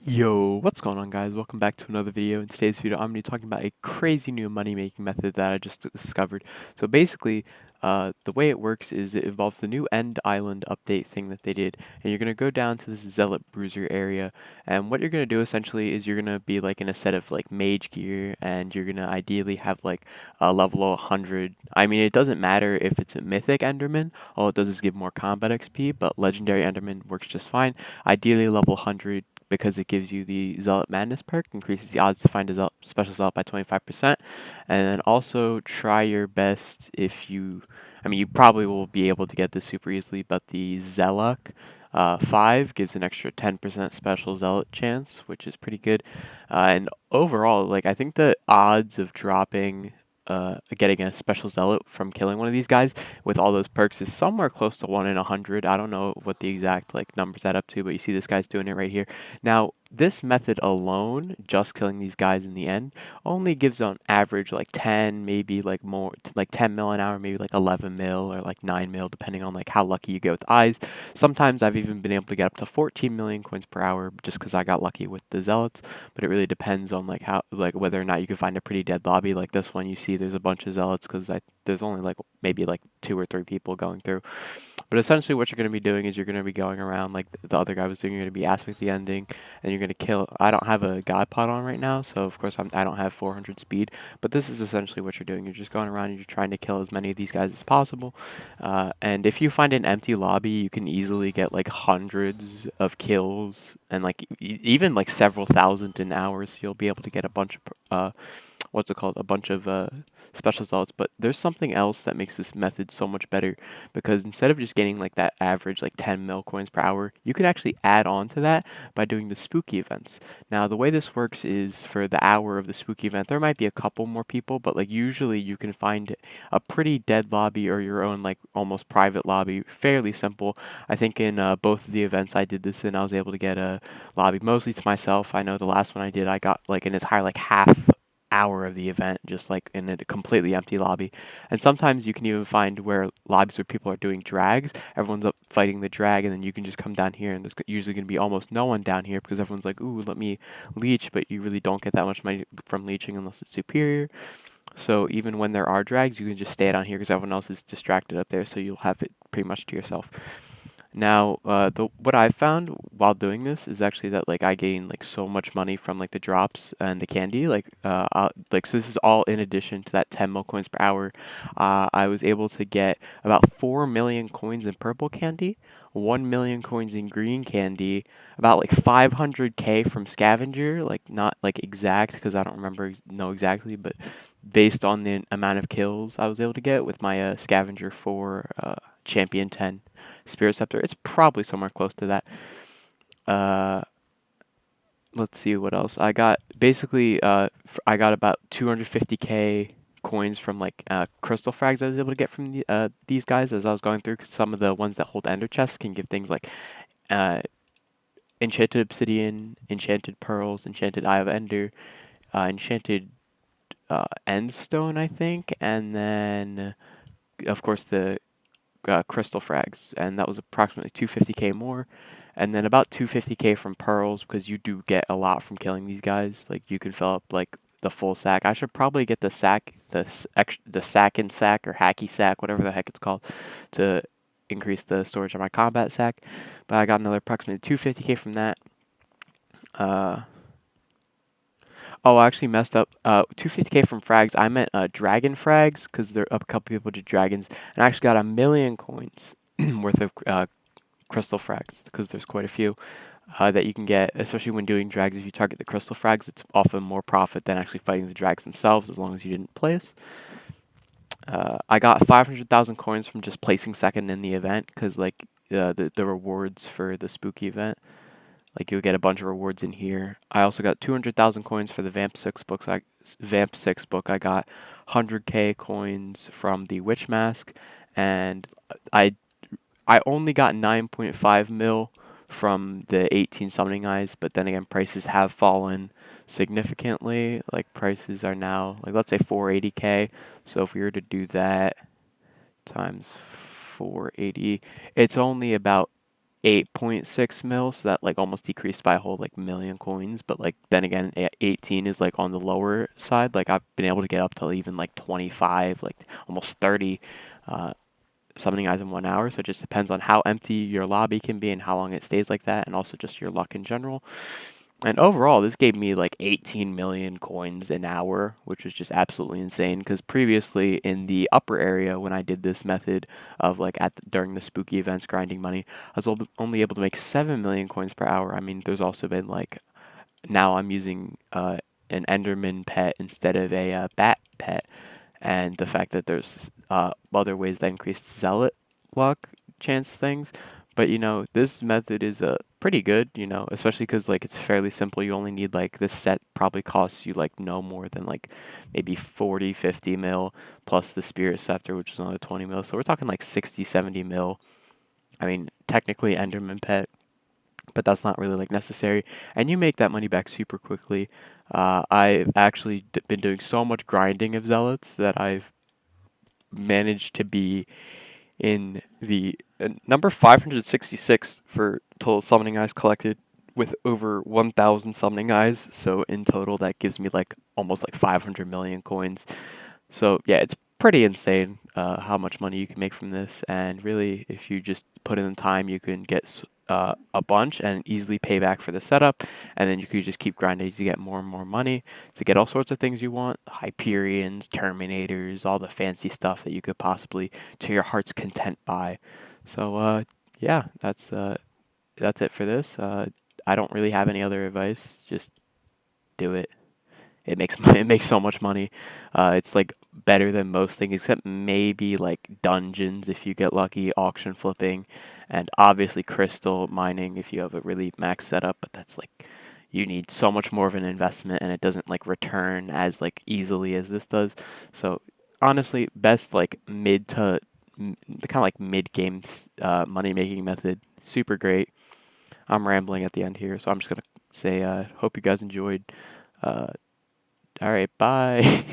Yo, what's going on guys? Welcome back to another video. In today's video, I'm going to be talking about a crazy new money making method that I just discovered. So basically, the way it works is it involves the new End Island update thing that they did. And you're going to go down to this Zealot Bruiser area. And what you're going to do essentially is you're going to be like in a set of like mage gear. And you're going to ideally have like a level 100. I mean, it doesn't matter if it's a mythic Enderman. All it does is give more combat XP. But legendary Enderman works just fine. Ideally level 100 because it gives you the Zealot Madness perk, increases the odds to find a special Zealot by 25%. And then also try your best if you, I mean, you probably will be able to get this super easily, but the Zelok 5 gives an extra 10% special Zealot chance, which is pretty good. And overall, like, I think the odds of dropping getting a special zealot from killing one of these guys with all those perks is somewhere close to 1 in 100. I don't know what the exact like numbers add up to, but you see this guy's doing it right here. Now, this method alone, just killing these guys in the end, only gives on average like 10, maybe like more, like 10 mil an hour, maybe like 11 mil or like 9 mil, depending on like how lucky you get with eyes. Sometimes I've even been able to get up to 14 million coins per hour just because I got lucky with the zealots. But it really depends on like how, like whether or not you can find a pretty dead lobby. Like this one, you see there's a bunch of zealots because there's only like maybe like 2 or 3 people going through. But essentially, what you're going to be doing is you're going to be going around like the other guy was doing. You're going to be aspect the ending, and you're going to kill. I don't have a god pod on right now, so of course I don't have 400 speed. But this is essentially what you're doing. You're just going around and you're trying to kill as many of these guys as possible. And if you find an empty lobby, you can easily get like hundreds of kills and like even like several thousand in hours. So you'll be able to get a bunch of what's it called? A bunch of special results. But there's something else that makes this method so much better because instead of just getting like that average like 10 mil coins per hour, you can actually add on to that by doing the spooky events. Now, the way this works is for the hour of the spooky event, there might be a couple more people, but like usually you can find a pretty dead lobby or your own like almost private lobby fairly simple. I think in both of the events I did this in, I was able to get a lobby mostly to myself. I know the last one I did, I got like an entire like half hour of the event just like in a completely empty lobby. And sometimes you can even find where lobbies where people are doing drags, everyone's up fighting the drag, and then you can just come down here and there's usually going to be almost no one down here because everyone's like, ooh, let me leech, but you really don't get that much money from leeching unless it's superior. So even when there are drags, you can just stay down here because everyone else is distracted up there, so you'll have it pretty much to yourself. Now, what I found while doing this is actually that like I gain like so much money from like the drops and the candy. Like so this is all in addition to that 10 mil coins per hour. I was able to get about 4 million coins in purple candy, 1 million coins in green candy, about like 500k from scavenger. Like not like exact because I don't know exactly, but based on the amount of kills I was able to get with my scavenger for champion 10. Spirit Scepter. It's probably somewhere close to that. Uh, let's see what else. I got basically I got about 250k coins from like crystal frags I was able to get from these guys as I was going through. 'Cause some of the ones that hold ender chests can give things like uh, enchanted obsidian, enchanted pearls, enchanted eye of ender, enchanted end stone, I think, and then of course the crystal frags, and that was approximately 250k more. And then about 250k from pearls because you do get a lot from killing these guys. Like you can fill up like the full sack. I should probably get the sack, the sack and sack or hacky sack, whatever the heck it's called, to increase the storage of my combat sack. But I got another approximately 250k from that. Uh, Oh, I actually messed up. 250k from frags. I meant dragon frags because there a couple people did dragons, and I actually got a million coins worth of crystal frags because there's quite a few that you can get, especially when doing drags. If you target the crystal frags, it's often more profit than actually fighting the drags themselves, as long as you didn't place. I got 500,000 coins from just placing second in the event because like the rewards for the spooky event. Like you'll get a bunch of rewards in here. I also got 200,000 coins for the Vamp 6 book. I got 100k coins from the Witch Mask, and I I only got 9.5 mil from the 18 summoning eyes, but then again prices have fallen significantly. Like prices are now like let's say 480k. So if we were to do that times 480, it's only about 8.6 mil, so that like almost decreased by a whole like million coins. But like then again, 18 is like on the lower side. Like I've been able to get up to even like 25, like almost 30 uh, summoning eyes in 1 hour. So it just depends on how empty your lobby can be and how long it stays like that, and also just your luck in general. And overall, this gave me like 18 million coins an hour, which was just absolutely insane. Because previously in the upper area, when I did this method of like during the spooky events grinding money, I was only able to make 7 million coins per hour. I mean, there's also been like now I'm using an Enderman pet instead of a bat pet, and the fact that there's other ways that increase zealot luck chance things. But this method is pretty good, especially because like it's fairly simple. You only need like this set probably costs you like no more than like maybe 40, 50 mil plus the spirit scepter, which is another 20 mil. So we're talking like 60, 70 mil. I mean, technically Enderman pet, but that's not really like necessary, and you make that money back super quickly. I've actually been doing so much grinding of zealots that I've managed to be in the number 566 for total summoning eyes collected with over 1,000 summoning eyes. So in total, that gives me like almost like 500 million coins. So yeah, it's pretty insane how much money you can make from this. And really, if you just put in the time, you can get a bunch and easily pay back for the setup. And then you could just keep grinding to get more and more money to get all sorts of things you want: Hyperions, Terminators, all the fancy stuff that you could possibly, to your heart's content, buy. So yeah, that's it for this. I don't really have any other advice. Just do it. It makes it makes so much money. It's like better than most things, except maybe like dungeons if you get lucky, auction flipping, and obviously crystal mining if you have a really max setup. But that's like you need so much more of an investment, and it doesn't like return as like easily as this does. So honestly, best like mid to the kind of like mid game money making method. Super great. I'm rambling at the end here, so I'm just gonna say hope you guys enjoyed. Uh, all right, bye.